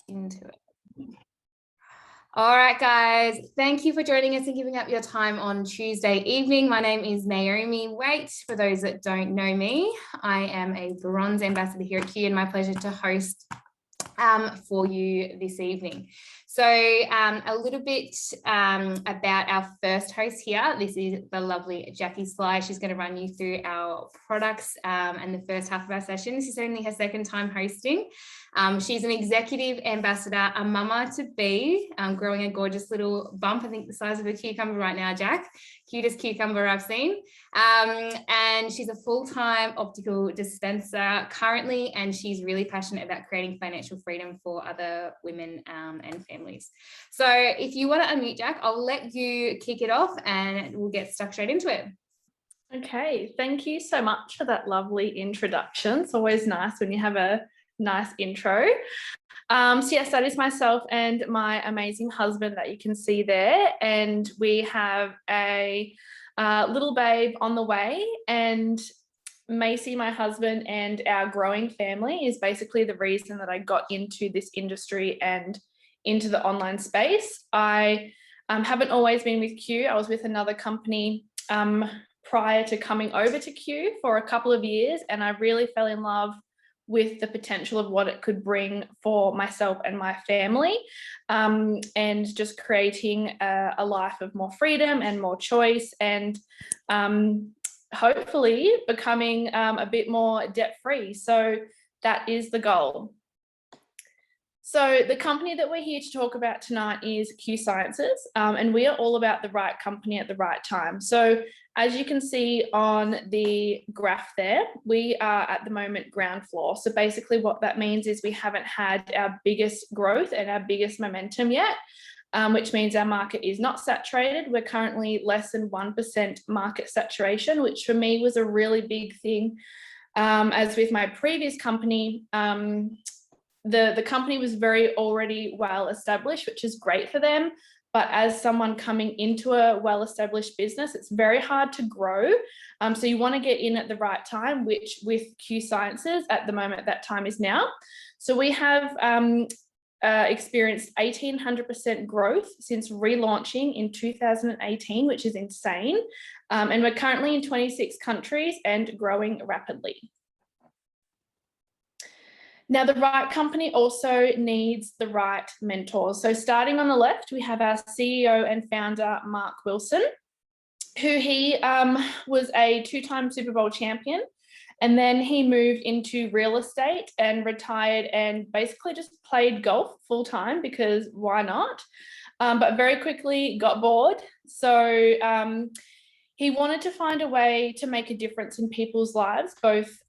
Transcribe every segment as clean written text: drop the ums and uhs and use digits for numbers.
into it. All right, guys, thank you for joining us and giving up your time on Tuesday evening. My name is Naomi. Wait, for those that don't know me, I am a bronze ambassador here at Q, and my pleasure to host for you this evening. So a little bit about our first host here. This is the lovely Jackie Sly. She's going to run you through our products and the first half of our session. This is only her second time hosting. She's an executive ambassador, a mama to be, growing a gorgeous little bump, I think the size of a cucumber right now, Jack. Cutest cucumber I've seen. And she's a full-time optical dispenser currently, and she's really passionate about creating financial freedom for other women and families. So if you want to unmute, Jack, I'll let you kick it off and we'll get stuck straight into it. Okay, thank you so much for that lovely introduction. It's always nice when you have a nice intro. So yes, that is myself and my amazing husband that you can see there, and we have a little babe on the way. And Macy, my husband, and our growing family is basically the reason that I got into this industry and into the online space. I haven't always been with Q. I was with another company prior to coming over to Q for a couple of years, and I really fell in love with the potential of what it could bring for myself and my family, and just creating a life of more freedom and more choice, and hopefully becoming a bit more debt-free. So that is the goal. So the company that we're here to talk about tonight is Q Sciences, and we are all about the right company at the right time. So as you can see on the graph there, we are at the moment ground floor. So basically what that means is we haven't had our biggest growth and our biggest momentum yet, which means our market is not saturated. We're currently less than 1% market saturation, which for me was a really big thing. As with my previous company, the company was very already well established, which is great for them. But as someone coming into a well-established business, it's very hard to grow. So you want to get in at the right time, which with Q Sciences at the moment, that time is now. So we have experienced 1,800% growth since relaunching in 2018, which is insane. And we're currently in 26 countries and growing rapidly. Now, the right company also needs the right mentors. So starting on the left, we have our CEO and founder, Mark Wilson, who he was a two-time Super Bowl champion. And then he moved into real estate and retired and basically just played golf full time because why not? But very quickly got bored. So he wanted to find a way to make a difference in people's lives, both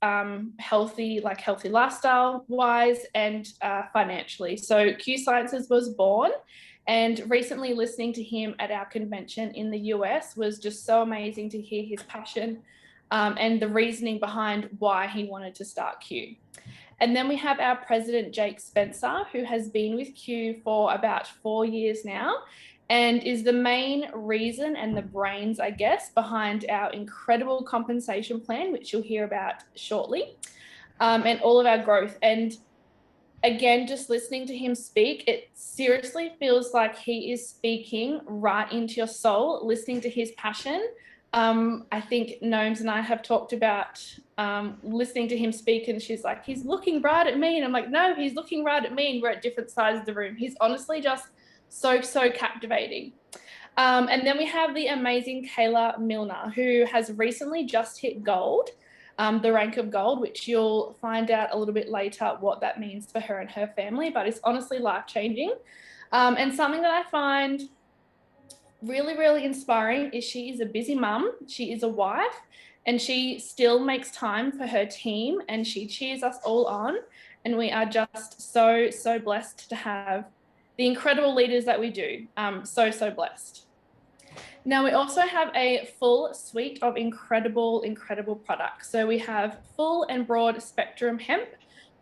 healthy lifestyle wise and financially. So Q Sciences was born, and recently listening to him at our convention in the US was just so amazing to hear his passion and the reasoning behind why he wanted to start Q. And then we have our president, Jake Spencer, who has been with Q for about 4 years now, and is the main reason and the brains, I guess, behind our incredible compensation plan, which you'll hear about shortly, and all of our growth. And again, just listening to him speak, it seriously feels like he is speaking right into your soul, listening to his passion. I think Gnomes and I have talked about listening to him speak, and she's like, he's looking right at me. And I'm like, no, he's looking right at me, and we're at different sides of the room. He's honestly just so captivating. And then we have the amazing Kayla Milner, who has recently just hit gold, the rank of gold, which you'll find out a little bit later what that means for her and her family, but it's honestly life-changing. And something that I find really inspiring is she is a busy mum, she is a wife, and she still makes time for her team, and she cheers us all on. And we are just so blessed to have the incredible leaders that we do. So blessed. Now we also have a full suite of incredible products. So we have full and broad spectrum hemp,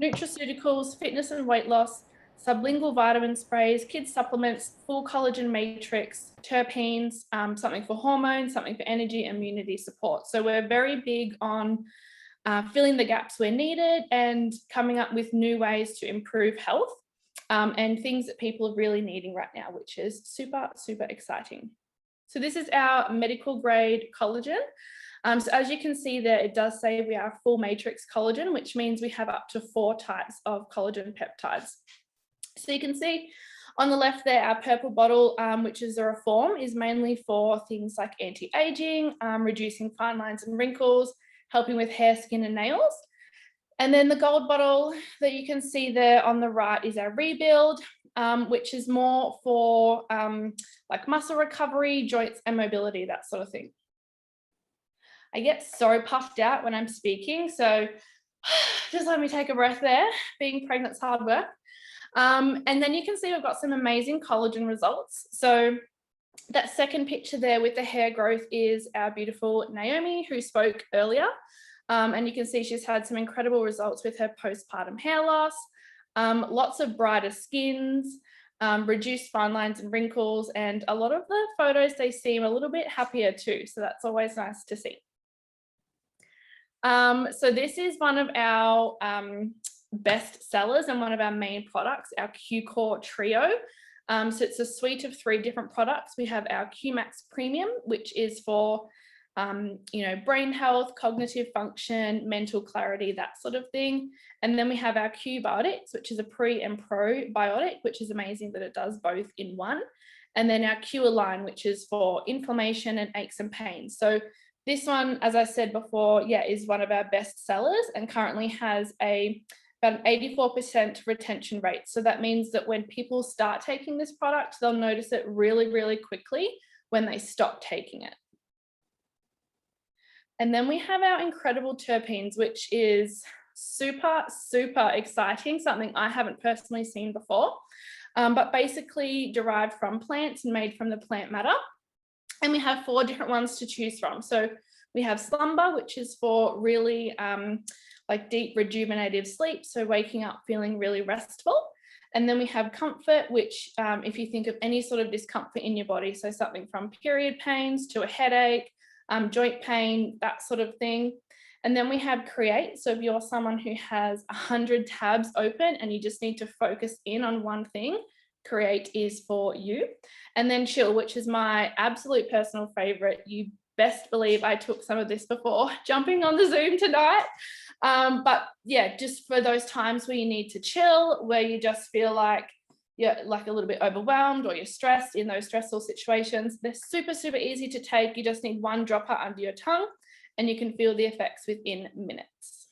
nutraceuticals, fitness and weight loss, sublingual vitamin sprays, kids supplements, full collagen matrix, terpenes, something for hormones, something for energy, immunity support. So we're very big on filling the gaps where needed and coming up with new ways to improve health. and things that people are really needing right now, which is super, super exciting. So this is our medical grade collagen. So as you can see there, it does say we are full matrix collagen, which means we have up to 4 types of collagen peptides. So you can see on the left there, our purple bottle, which is a reform, is mainly for things like anti-aging, reducing fine lines and wrinkles, helping with hair, skin and nails. And then the gold bottle that you can see there on the right is our rebuild, which is more for like muscle recovery, joints and mobility, that sort of thing. I get so puffed out when I'm speaking, so just let me take a breath there. Being pregnant's hard work. And then you can see we've got some amazing collagen results. So that second picture there with the hair growth is our beautiful Naomi, who spoke earlier. And you can see she's had some incredible results with her postpartum hair loss, lots of brighter skins, reduced fine lines and wrinkles, and a lot of the photos, they seem a little bit happier too. So that's always nice to see. So this is one of our best sellers and one of our main products, our Q Trio. So it's a suite of 3 different products. We have our Q-Max Premium, which is for brain health, cognitive function, mental clarity, that sort of thing. And then we have our Q Biotics, which is a pre and probiotic, which is amazing that it does both in one. And then our Q Align, which is for inflammation and aches and pains. So this one, as I said before, is one of our best sellers and currently has about an 84% retention rate. So that means that when people start taking this product, they'll notice it really, really quickly when they stop taking it. And then we have our incredible terpenes, which is super, super exciting, something I haven't personally seen before, but basically derived from plants and made from the plant matter. And we have 4 different ones to choose from. So we have Slumber, which is for really like deep rejuvenative sleep, so waking up feeling really restful. And then we have Comfort, which if you think of any sort of discomfort in your body, so something from period pains to a headache, joint pain, that sort of thing. And then we have Create. So if you're someone who has 100 tabs open and you just need to focus in on one thing, Create is for you. And then Chill, which is my absolute personal favorite. You best believe I took some of this before jumping on the Zoom tonight. But yeah, just for those times where you need to chill, where you just feel like you're like a little bit overwhelmed or you're stressed in those stressful situations. They're super, super easy to take. You just need 1 dropper under your tongue and you can feel the effects within minutes.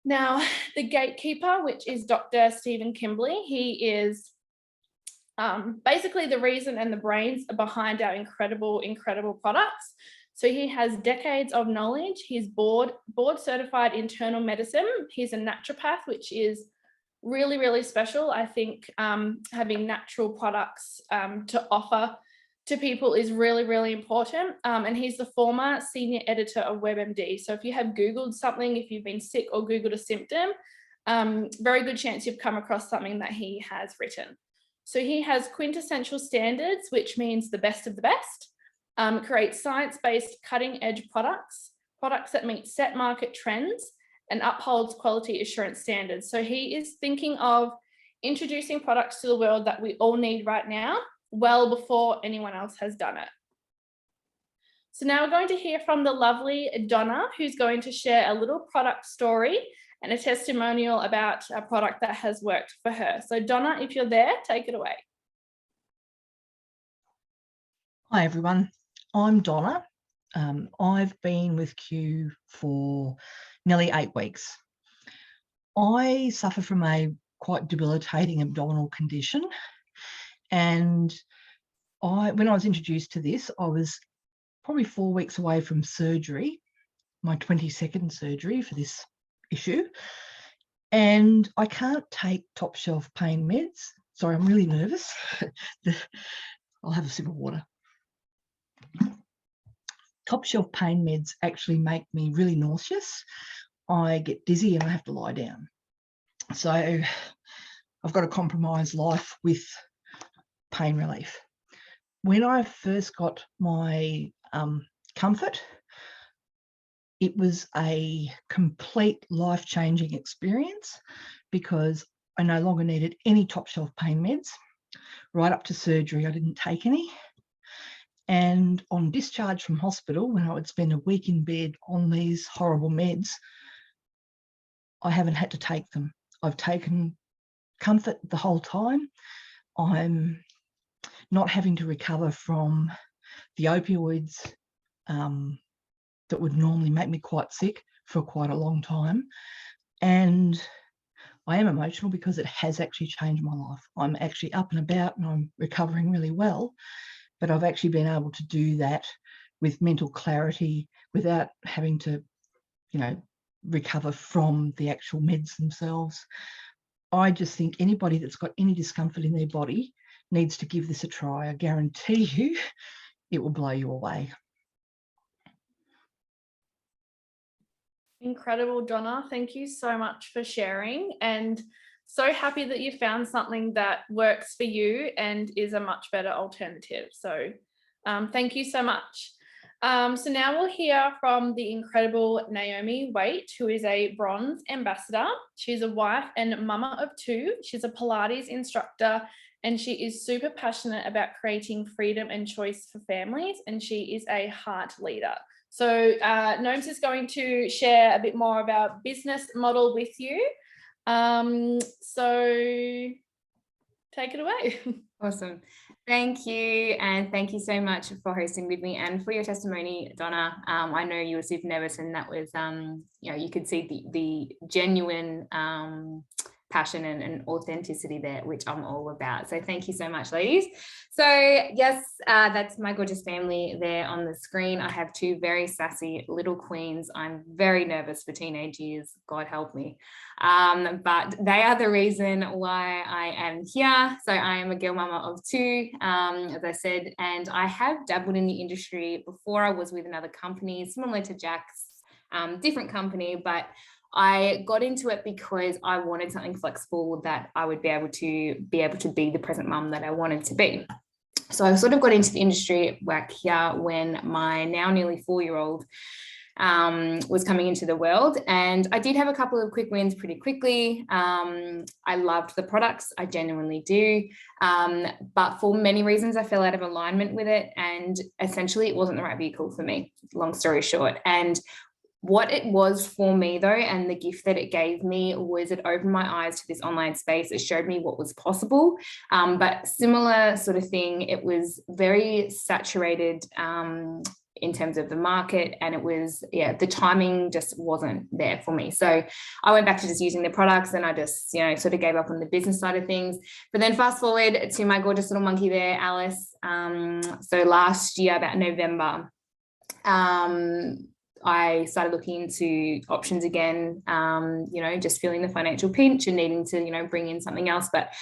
Now, the gatekeeper, which is Dr. Stephen Kimberly, he is basically the reason and the brains behind our incredible, incredible products. So he has decades of knowledge. He's board certified internal medicine. He's a naturopath, which is really, really special. I think having natural products to offer to people is really, really important. And he's the former senior editor of WebMD. So if you have Googled something, if you've been sick or Googled a symptom, very good chance you've come across something that he has written. So he has quintessential standards, which means the best of the best, creates science-based cutting-edge products that meet set market trends, and upholds quality assurance standards. So he is thinking of introducing products to the world that we all need right now, well before anyone else has done it. So now we're going to hear from the lovely Donna, who's going to share a little product story and a testimonial about a product that has worked for her. So Donna, if you're there, take it away. Hi everyone, I'm Donna. I've been with Q for nearly 8 weeks. I suffer from a quite debilitating abdominal condition, and when I was introduced to this, I was probably 4 weeks away from surgery, my 22nd surgery for this issue, and I can't take top shelf pain meds. Sorry, I'm really nervous. I'll have a sip of water. Top shelf pain meds actually make me really nauseous. I get dizzy and I have to lie down. So I've got a compromised life with pain relief. When I first got my Comfort, it was a complete life-changing experience because I no longer needed any top shelf pain meds. Right up to surgery, I didn't take any. And on discharge from hospital, when I would spend a week in bed on these horrible meds, I haven't had to take them. I've taken comfort the whole time. I'm not having to recover from the opioids that would normally make me quite sick for quite a long time. And I am emotional because it has actually changed my life. I'm actually up and about and I'm recovering really well, but I've actually been able to do that with mental clarity without having to, recover from the actual meds themselves. I just think anybody that's got any discomfort in their body needs to give this a try. I guarantee you it will blow you away. Incredible, Donna. Thank you so much for sharing, and so happy that you found something that works for you and is a much better alternative. So thank you so much. So now we'll hear from the incredible Naomi Waite, who is a bronze ambassador. She's a wife and mama of two. She's a Pilates instructor, and she is super passionate about creating freedom and choice for families, and she is a heart leader. So Gnomes is going to share a bit more about business model with you. So take it away. Awesome. Thank you. And thank you so much for hosting with me and for your testimony, Donna. I know you were super nervous, and that was, you could see the genuine passion and authenticity there, which I'm all about. So thank you so much, ladies. So yes, that's my gorgeous family there on the screen. I have two very sassy little queens. I'm very nervous for teenage years, God help me. But they are the reason why I am here. So I am a girl mama of two, as I said, and I have dabbled in the industry before. I was with another company similar to Jack's, different company, but I got into it because I wanted something flexible that I would be able to be the present mum that I wanted to be. So I sort of got into the industry back here when my now nearly 4-year-old was coming into the world, and I did have a couple of quick wins pretty quickly. I loved the products, I genuinely do, but for many reasons I fell out of alignment with it, and essentially it wasn't the right vehicle for me, long story short. And what it was for me though, and the gift that it gave me, was it opened my eyes to this online space. It showed me what was possible, but similar sort of thing, it was very saturated in terms of the market, and it was, the timing just wasn't there for me. So I went back to just using the products, and I just, sort of gave up on the business side of things. But then fast forward to my gorgeous little monkey there, Alice. So last year, about November, I started looking into options again, just feeling the financial pinch and needing to, bring in something else. But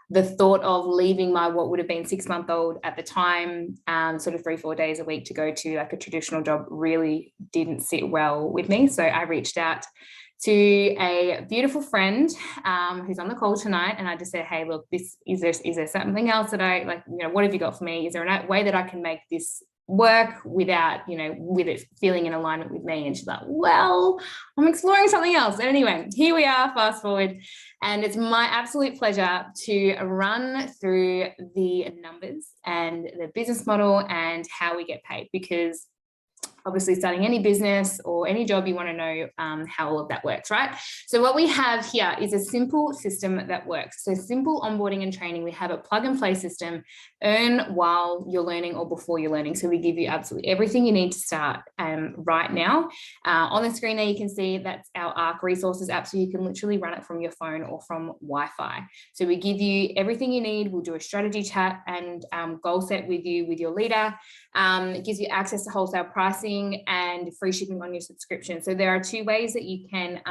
the thought of leaving my, what would have been 6-month-old at the time, sort of 3-4 days a week to go to like a traditional job, really didn't sit well with me. So I reached out to a beautiful friend who's on the call tonight, and I just said, hey, look, is there something else that I like, what have you got for me? Is there a way that I can make this work without, with it feeling in alignment with me? And she's like, well, I'm exploring something else. And anyway, here we are, fast forward, and it's my absolute pleasure to run through the numbers and the business model and how we get paid, because obviously starting any business or any job, you want to know how all of that works, right? So what we have here is a simple system that works. So simple onboarding and training. We have a plug and play system, earn while you're learning or before you're learning. So we give you absolutely everything you need to start right now. On the screen there, you can see that's our ARC resources app. So you can literally run it from your phone or from Wi-Fi. So we give you everything you need. We'll do a strategy chat and goal set with you, with your leader. It gives you access to wholesale pricing and free shipping on your subscription. So there are 2 ways that you can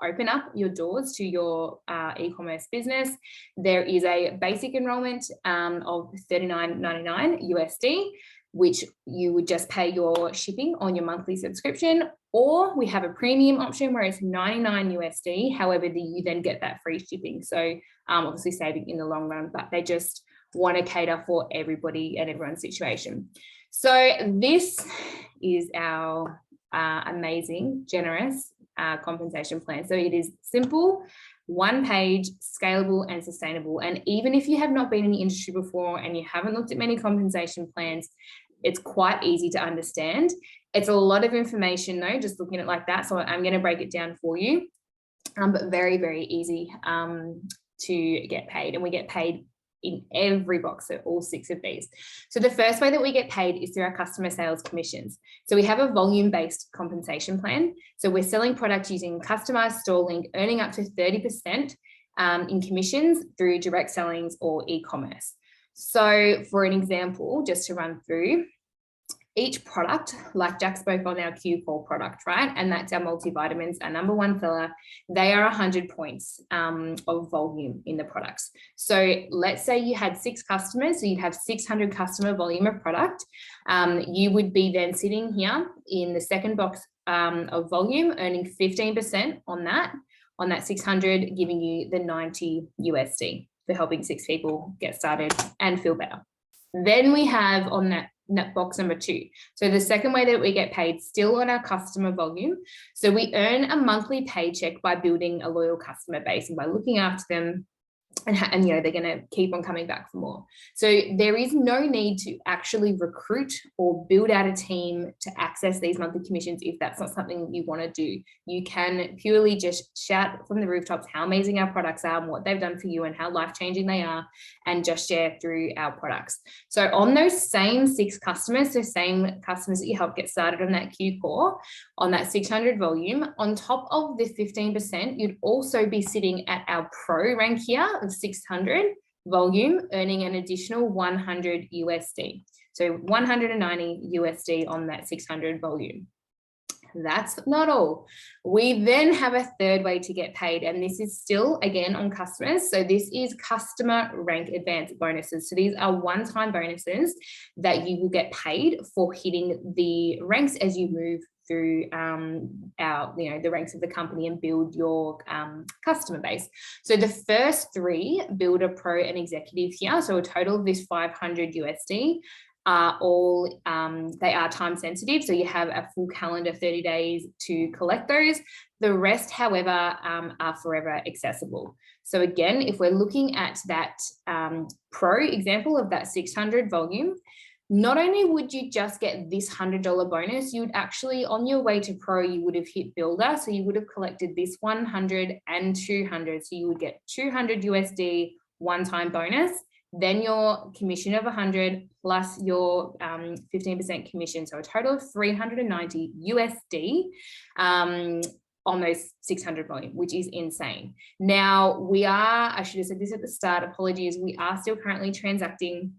open up your doors to your e-commerce business. There is a basic enrollment of $39.99 USD, which you would just pay your shipping on your monthly subscription, or we have a premium option where it's $99 USD. However, you then get that free shipping. So obviously saving in the long run, but they just want to cater for everybody and everyone's situation. So this is our amazing, generous compensation plan. So it is simple, one page, scalable and sustainable. And even if you have not been in the industry before and you haven't looked at many compensation plans, it's quite easy to understand. It's a lot of information though, just looking at it like that. So I'm going to break it down for you, but very, very easy to get paid. And we get paid in every box, so all 6 of these. So the first way that we get paid is through our customer sales commissions. So we have a volume-based compensation plan. So we're selling products using customized store link, earning up to 30% in commissions through direct sellings or e-commerce. So for an example, just to run through, each product, like Jack spoke on our Q4 product, right? And that's our multivitamins, our number 1 filler. They are 100 points of volume in the products. So let's say you had 6 customers, so you'd have 600 customer volume of product. You would be then sitting here in the second box of volume, earning 15% on that 600, giving you the 90 USD for helping 6 people get started and feel better. Then we have on that box number 2. So the second way that we get paid, still on our customer volume. So we earn a monthly paycheck by building a loyal customer base and by looking after them, and you know, they're going to keep on coming back for more. So there is no need to actually recruit or build out a team to access these monthly commissions if that's not something you want to do. You can purely just shout from the rooftops how amazing our products are and what they've done for you and how life-changing they are, and just share through our products. So on those same 6 customers, so same customers that you help get started on that Q4, on that 600 volume, on top of the 15%, you'd also be sitting at our pro rank here of 600 volume, earning an additional 100 USD. So 190 USD on that 600 volume. That's not all. We then have a third way to get paid, and this is still again on customers. So this is customer rank advance bonuses. So these are one-time bonuses that you will get paid for hitting the ranks as you move through the ranks of the company and build your customer base. So the first 3, builder, pro, and executive here, so a total of this 500 USD, are all they are time sensitive, so you have a full calendar 30 days to collect those. The rest, however, are forever accessible. So again, if we're looking at that pro example of that 600 volume, not only would you just get this $100 bonus, you would actually, on your way to pro, you would have hit builder. So you would have collected this 100 and 200. So you would get 200 USD one-time bonus, then your commission of 100 plus your 15% commission. So a total of 390 USD on those 600 volume, which is insane. Now I should have said this at the start, apologies. We are still currently transacting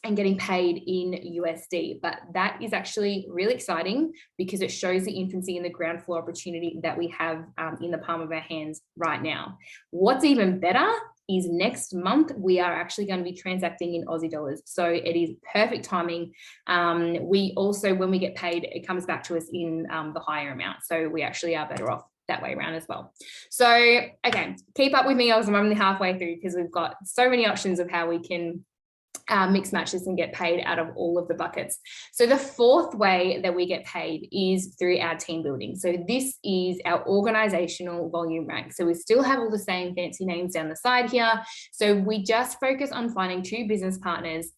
and getting paid in USD, but that is actually really exciting because it shows the infancy and the ground floor opportunity that we have in the palm of our hands right now. What's even better is next month we are actually going to be transacting in Aussie dollars, so it is perfect timing. We also, when we get paid, it comes back to us in the higher amount, so we actually are better off that way around as well. So okay, keep up with me as I'm only halfway through because we've got so many options of how we can mix matches and get paid out of all of the buckets. So the fourth way that we get paid is through our team building. So this is our organizational volume rank. So we still have all the same fancy names down the side here. So we just focus on finding 2 business partners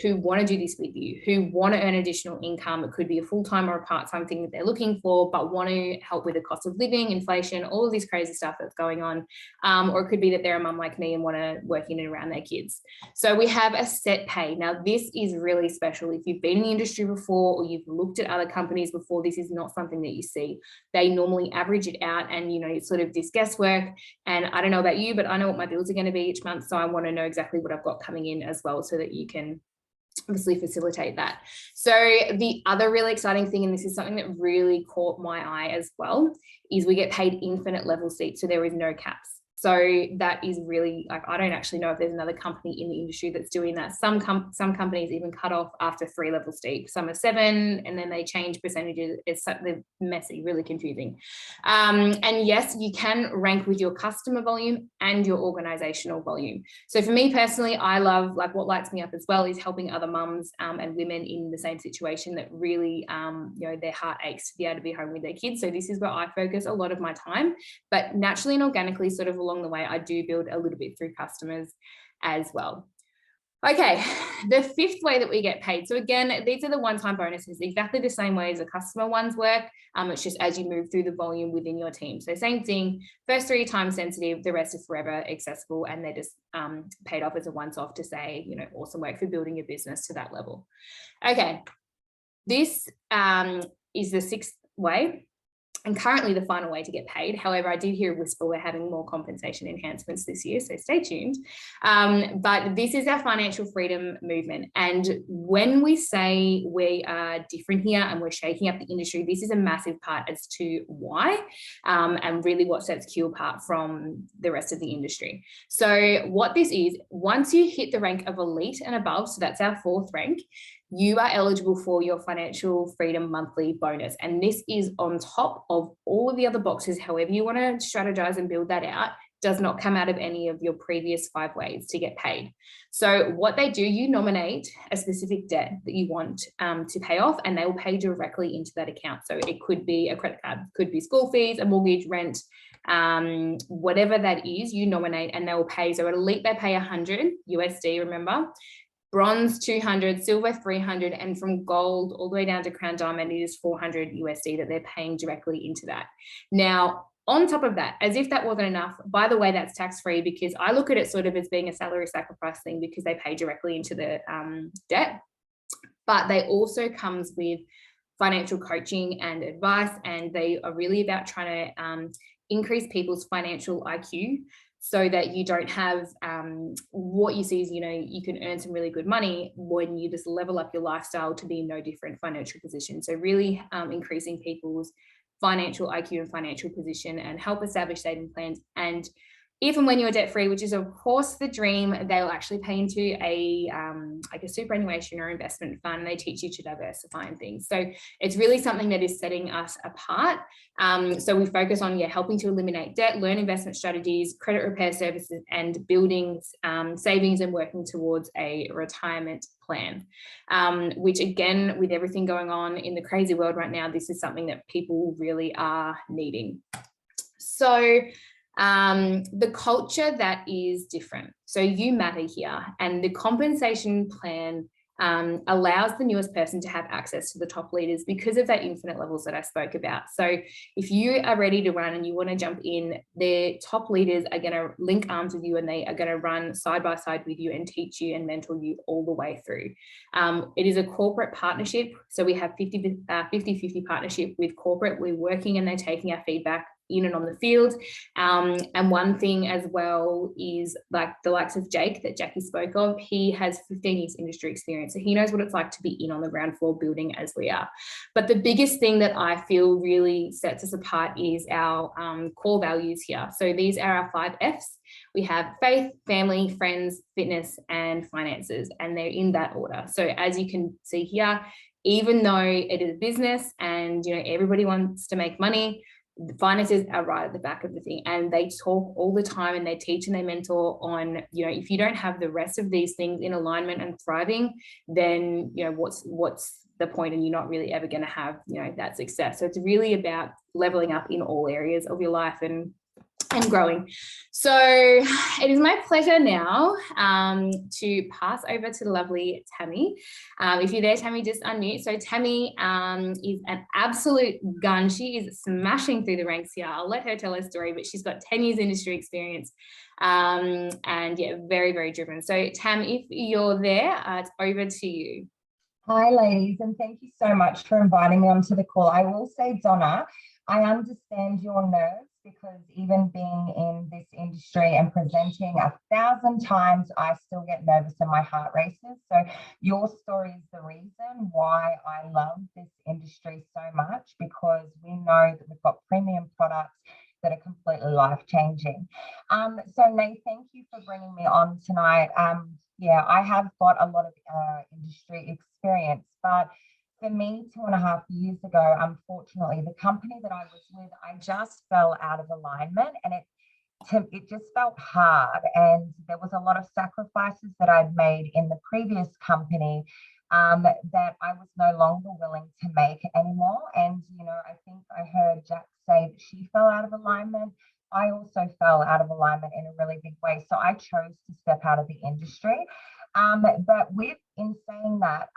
who want to do this with you, who want to earn additional income. It could be a full-time or a part-time thing that they're looking for, but want to help with the cost of living, inflation, all of this crazy stuff that's going on. Or it could be that they're a mum like me and want to work in and around their kids. So we have a set pay. Now, this is really special. If you've been in the industry before or you've looked at other companies before, this is not something that you see. They normally average it out and, it's sort of this guesswork. And I don't know about you, but I know what my bills are going to be each month. So I want to know exactly what I've got coming in as well, so that you can obviously facilitate that. So the other really exciting thing, and this is something that really caught my eye as well, is we get paid infinite level seats. So there is no caps. So that is really, like, I don't actually know if there's another company in the industry that's doing that. Some companies even cut off after 3 level steep. Some are 7, and then they change percentages. They're messy, really confusing. And yes, you can rank with your customer volume and your organizational volume. So for me personally, I love, like, what lights me up as well is helping other mums and women in the same situation that really, you know, their heart aches to be able to be home with their kids. So this is where I focus a lot of my time, but naturally and organically, sort of along the way, I do build a little bit through customers as well. Okay, the 5th way that we get paid. So again, these are the one-time bonuses, exactly the same way as the customer ones work. It's just as you move through the volume within your team. So same thing, first 3 time sensitive, the rest is forever accessible, and they're just paid off as a once-off to say, you know, awesome work for building your business to that level. Okay, this is the 6th way, and currently the final way to get paid. However, I did hear a whisper we're having more compensation enhancements this year, so stay tuned. But this is our financial freedom movement. And when we say we are different here and we're shaking up the industry, this is a massive part as to why, and really what sets Q apart from the rest of the industry. So what this is, once you hit the rank of elite and above, so that's our 4th rank, you are eligible for your financial freedom monthly bonus. And this is on top of all of the other boxes. However you want to strategize and build that out, does not come out of any of your previous 5 ways to get paid. So what they do, you nominate a specific debt that you want to pay off, and they will pay directly into that account. So it could be a credit card, could be school fees, a mortgage, rent, whatever that is, you nominate and they will pay. So at elite, they pay $100 USD, remember. Bronze 200, silver 300, and from gold all the way down to crown diamond, it is 400 USD that they're paying directly into that. Now, on top of that, as if that wasn't enough, by the way, that's tax-free, because I look at it sort of as being a salary sacrifice thing, because they pay directly into the debt, but they also comes with financial coaching and advice, and they are really about trying to increase people's financial IQ, so that you don't have what you see is, you know, you can earn some really good money when you just level up your lifestyle to be in no different financial position. So really increasing people's financial IQ and financial position, and help establish saving plans. And if and when you're debt free, which is of course the dream, they'll actually pay into a like a superannuation or investment fund. They teach you to diversify and things. So it's really something that is setting us apart. So we focus on helping to eliminate debt, learn investment strategies, credit repair services, and building savings and working towards a retirement plan. Which again, with everything going on in the crazy world right now, this is something that people really are needing. So the culture that is different. So you matter here, and the compensation plan allows the newest person to have access to the top leaders because of that infinite levels that I spoke about. So if you are ready to run and you want to jump in, the top leaders are going to link arms with you, and they are going to run side by side with you and teach you and mentor you all the way through. It is a corporate partnership. So we have 50-50 partnership with corporate. We're working and they're taking our feedback in and on the field. And one thing as well is, like the likes of Jake that Jackie spoke of, he has 15 years industry experience. So he knows what it's like to be in on the ground floor building as we are. But the biggest thing that I feel really sets us apart is our core values here. So these are our 5 Fs. We have faith, family, friends, fitness, and finances, and they're in that order. So as you can see here, even though it is business and, you know, everybody wants to make money, the finances are right at the back of the thing, and they talk all the time and they teach and they mentor on, you know, if you don't have the rest of these things in alignment and thriving, then, you know, what's the point, and you're not really ever going to have, you know, that success. So it's really about leveling up in all areas of your life and growing. So it is my pleasure now to pass over to the lovely Tammy. If you're there, Tammy, just unmute. So Tammy is an absolute gun. She is smashing through the ranks here. I'll let her tell her story, but she's got 10 years industry experience and yeah, very, very driven. So Tam, if you're there, it's over to you. Hi, ladies, and thank you so much for inviting me onto the call. I will say, Donna, I understand your nerves, because even being in this industry and presenting 1,000 times, I still get nervous and my heart races. So your story is the reason why I love this industry so much, because we know that we've got premium products that are completely life-changing. So Nate, thank you for bringing me on tonight. Yeah, I have got a lot of industry experience, but for me, 2.5 years ago, unfortunately, the company that I was with, I just fell out of alignment, and it just felt hard. And there was a lot of sacrifices that I'd made in the previous company that I was no longer willing to make anymore. And, you know, I think I heard Jack say that she fell out of alignment. I also fell out of alignment in a really big way. So I chose to step out of the industry. But in saying that,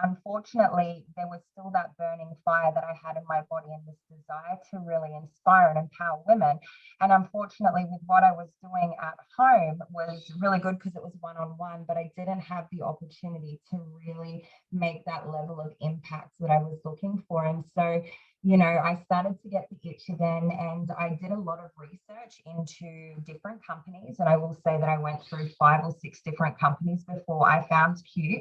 unfortunately, there was still that burning fire that I had in my body, and this desire to really inspire and empower women. And unfortunately, with what I was doing at home was really good because it was one-on-one, but I didn't have the opportunity to really make that level of impact that I was looking for. And so, you know, I started to get the itch again, and I did a lot of research into different companies. And I will say that I went through 5 or 6 different companies before I found Q.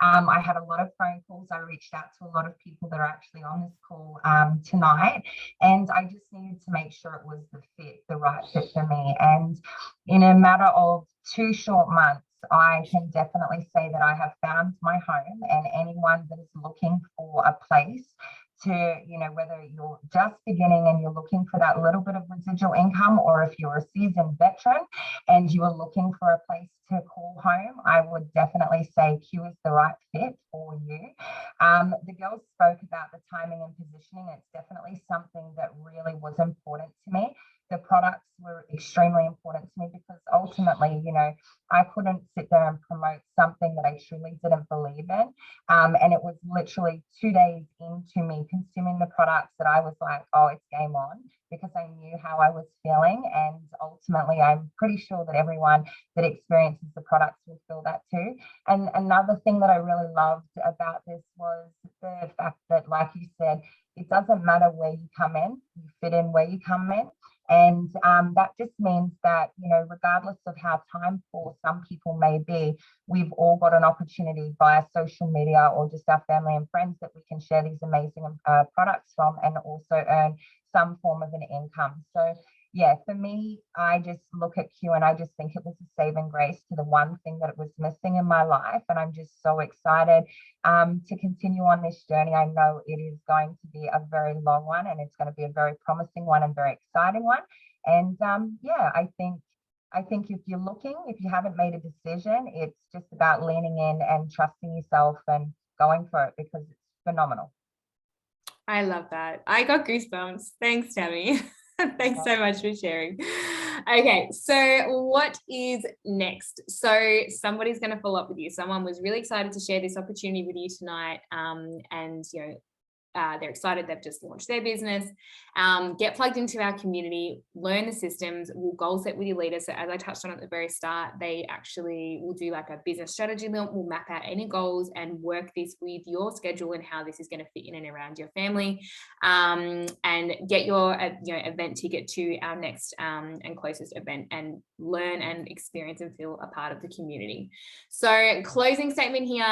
I had a lot of phone calls. I reached out to a lot of people that are actually on this call tonight, and I just needed to make sure it was the right fit for me. And in a matter of 2 short months, I can definitely say that I have found my home. And anyone that is looking for a place to, you know, whether you're just beginning and you're looking for that little bit of residual income, or if you're a seasoned veteran and you are looking for a place to call home, I would definitely say Q is the right fit for you. The girls spoke about the timing and positioning. It's definitely something that really was important to me. The products were extremely important to me because ultimately, you know, I couldn't sit there and promote something that I truly didn't believe in. And it was literally 2 days into me consuming the products that I was like, oh, it's game on, because I knew how I was feeling. And ultimately, I'm pretty sure that everyone that experiences the products will feel that too. And another thing that I really loved about this was the fact that, like you said, it doesn't matter where you come in, you fit in where you come in. And that just means that, you know, regardless of how time for some people may be, we've all got an opportunity via social media or just our family and friends that we can share these amazing products from, and also earn some form of an income. So yeah, for me, I just look at Q and I just think it was a saving grace to the one thing that it was missing in my life. And I'm just so excited to continue on this journey. I know it is going to be a very long one, and it's going to be a very promising one and very exciting one. And yeah, I think if you're looking, if you haven't made a decision, it's just about leaning in and trusting yourself and going for it, because it's phenomenal. I love that. I got goosebumps. Thanks, Tammy. Thanks so much for sharing. Okay, so what is next? So somebody's going to follow up with you. Someone was really excited to share this opportunity with you tonight, and you know, they're excited, they've just launched their business. Get plugged into our community, learn the systems, we'll goal set with your leaders. So as I touched on at the very start, they actually will do like a business strategy. We'll map out any goals and work this with your schedule and how this is going to fit in and around your family, and get your event ticket to our next and closest event, and learn and experience and feel a part of the community. So closing statement here,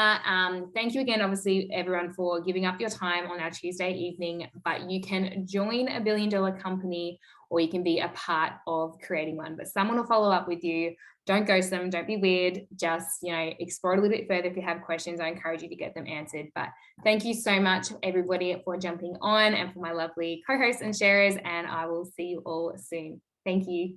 thank you again, obviously, everyone, for giving up your time on our Tuesday evening, but you can join a $1 billion company, or you can be a part of creating one. But someone will follow up with you. Don't ghost them, don't be weird, just, you know, explore it a little bit further. If you have questions, I encourage you to get them answered. But thank you so much, everybody, for jumping on, and for my lovely co-hosts and sharers, and I will see you all soon. Thank you.